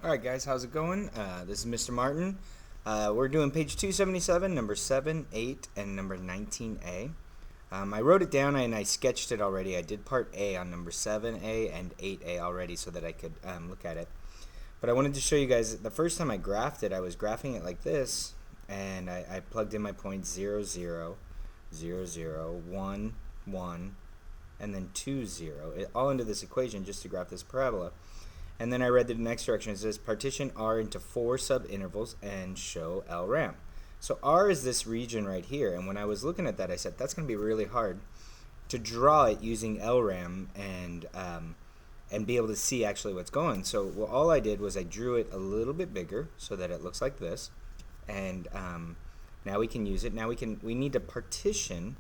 Alright guys, how's it going? This is Mr. Martin. We're doing page 277, number 7, 8, and number 19a. I wrote it down and I sketched it already. I did part A on number 7a and 8a already so that I could look at it. But I wanted to show you guys, the first time I graphed it, I was graphing it like this, and I plugged in my points 0, 0, 0, 0, 1, 1, and then 2, 0, all into this equation just to graph this parabola. And then I read the next direction. It says partition R into 4 subintervals and show LRAM. So R is this region right here, and when I was looking at that, I said that's going to be really hard to draw it using LRAM and be able to see actually what's going. So all I did was I drew it a little bit bigger so that it looks like this, and now we can use it. Now we need to partition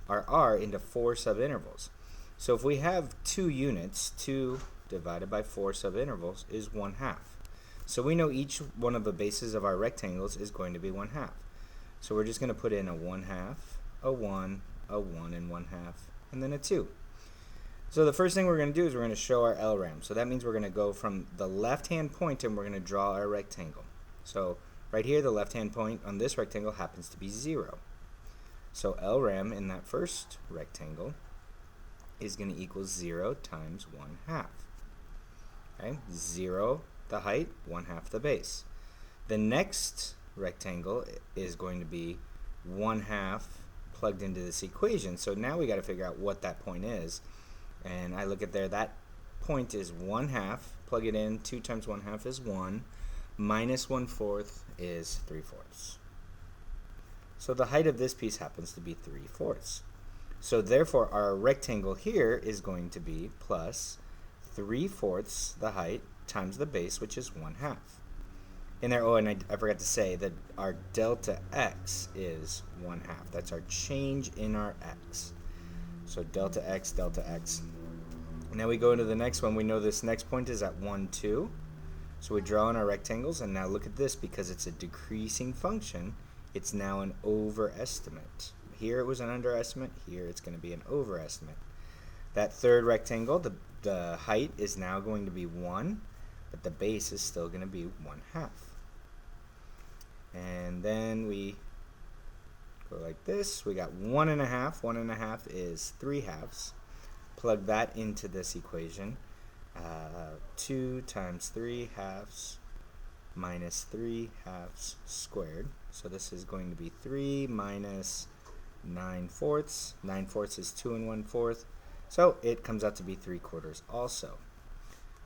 our R into 4 subintervals. So if we have 2 units, 2 divided by 4 subintervals is 1/2. So we know each one of the bases of our rectangles is going to be 1/2. So we're just going to put in a 1/2, a 1, a 1 and 1/2, and then a 2. So the first thing we're going to do is we're going to show our LRAM. So that means we're going to go from the left-hand point and we're going to draw our rectangle. So right here, the left-hand point on this rectangle happens to be 0. So LRAM in that first rectangle is going to equal 0 times 1/2. Okay, 0 the height, 1/2 the base. The next rectangle is going to be 1/2 plugged into this equation. So now we got to figure out what that point is. And I look at there, that point is 1/2. Plug it in, 2 times 1/2 is 1. Minus 1/4 is 3/4. So the height of this piece happens to be 3/4. So therefore our rectangle here is going to be plus 3/4 the height times the base, which is 1/2. In there, oh, and I forgot to say that our delta x is 1/2. That's our change in our x. So delta x. Now we go into the next one. We know this next point is at 1, 2. So we draw in our rectangles, and now look at this. Because it's a decreasing function, it's now an overestimate. Here it was an underestimate. Here it's going to be an overestimate. That third rectangle, the height is now going to be 1, but the base is still going to be 1/2. And then we go like this. We got 1.5. 1.5 is 3/2. Plug that into this equation. 2 times 3/2 minus 3/2 squared. So this is going to be 3 minus 9/4. 9/4 is 2 and 1/4. So it comes out to be 3/4 also.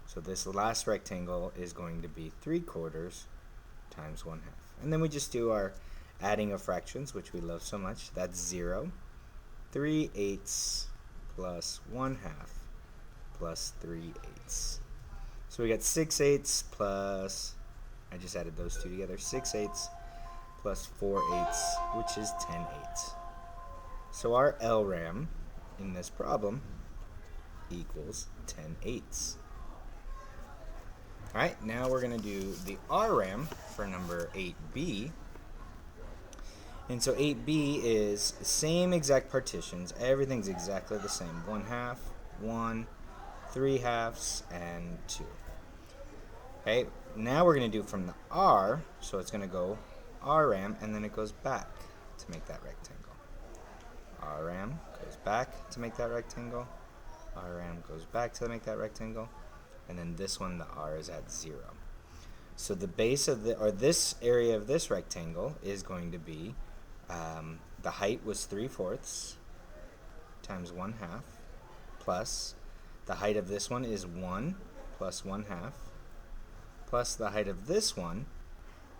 So this last rectangle is going to be 3/4 times 1/2. And then we just do our adding of fractions, which we love so much. That's 0. 3/8 plus 1/2 plus 3/8. So we got 6/8 plus, I just added those two together, 6/8 plus 4/8, which is 10/8. So our LRAM in this problem equals 10/8. Alright, now we're going to do the RRAM for number 8b. And so 8b is same exact partitions. Everything's exactly the same. 1/2, 1, 3/2, and 2. Okay, now we're going to do from the R, so it's going to go RRAM, and then it goes back to make that rectangle. RRAM goes back to make that rectangle. RRAM goes back to make that rectangle. And then this one, the R is at 0. So the base of this area of this rectangle is going to be, the height was 3/4 times 1/2 plus the height of this one is 1 plus 1/2 plus the height of this one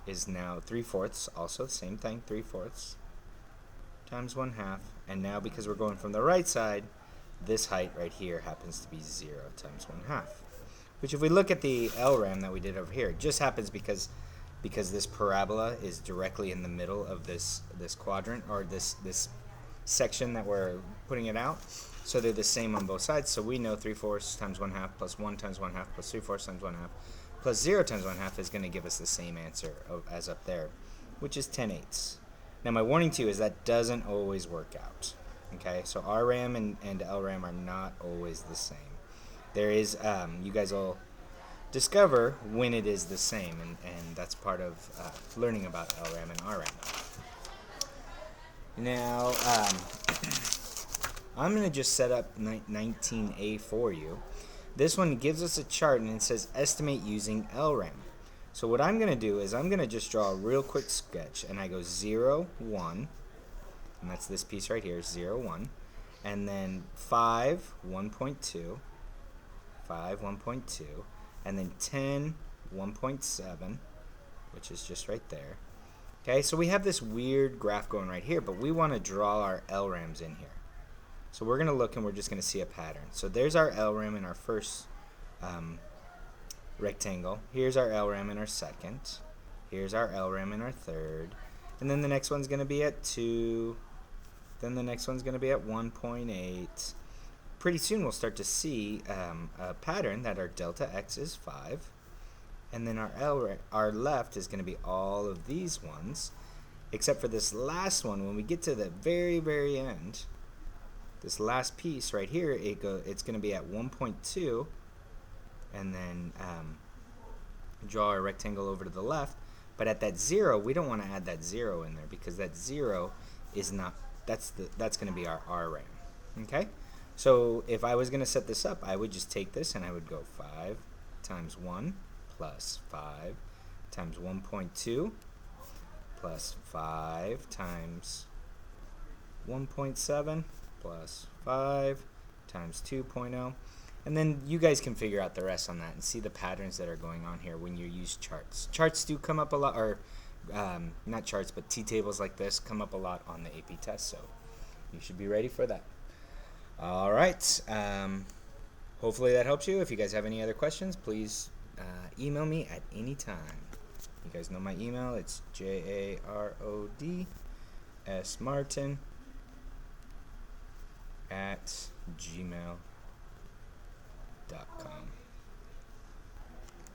is now 3/4, also the same thing, 3/4 times 1/2. And now because we're going from the right side, this height right here happens to be 0 times 1/2. Which if we look at the LRAM that we did over here, it just happens because this parabola is directly in the middle of this quadrant, or this section that we're putting it out. So they're the same on both sides. So we know 3/4 times 1/2 plus 1 times 1/2 plus 3/4 times 1/2 plus 0 times 1/2 is going to give us the same answer as up there, which is 10/8. Now my warning to you is that doesn't always work out. Okay, so RRAM and LRAM are not always the same. There is, you guys will discover when it is the same, and that's part of learning about LRAM and RRAM. Now, I'm going to just set up 19A for you. This one gives us a chart and it says estimate using LRAM. So what I'm going to do is I'm going to just draw a real quick sketch, and I go 0, 1, and that's this piece right here, 0, 1, and then 5, 1.2, 5, 1.2, and then 10, 1.7, which is just right there. Okay, so we have this weird graph going right here, but we want to draw our LRAMs in here. So we're going to look and we're just going to see a pattern. So there's our LRAM in our first rectangle. Here's our LRAM in our second. Here's our LRAM in our third. And then the next one's going to be at 2. Then the next one's going to be at 1.8. Pretty soon we'll start to see a pattern that our delta x is 5. And then our left is going to be all of these ones, except for this last one. When we get to the very, very end, this last piece right here, it's going to be at 1.2, and then draw our rectangle over to the left. But at that 0, we don't want to add that 0 in there, because that 0 is not, that's going to be our RRAM. Okay? So if I was going to set this up, I would just take this and I would go 5 times 1 plus 5 times 1.2 plus 5 times 1.7 plus 5 times 2.0. And then you guys can figure out the rest on that and see the patterns that are going on here when you use charts. Charts do come up a lot, or not charts, but T-tables like this come up a lot on the AP test, so you should be ready for that. All right. Hopefully that helps you. If you guys have any other questions, please email me at any time. You guys know my email. It's JARODSmartin@gmail.com.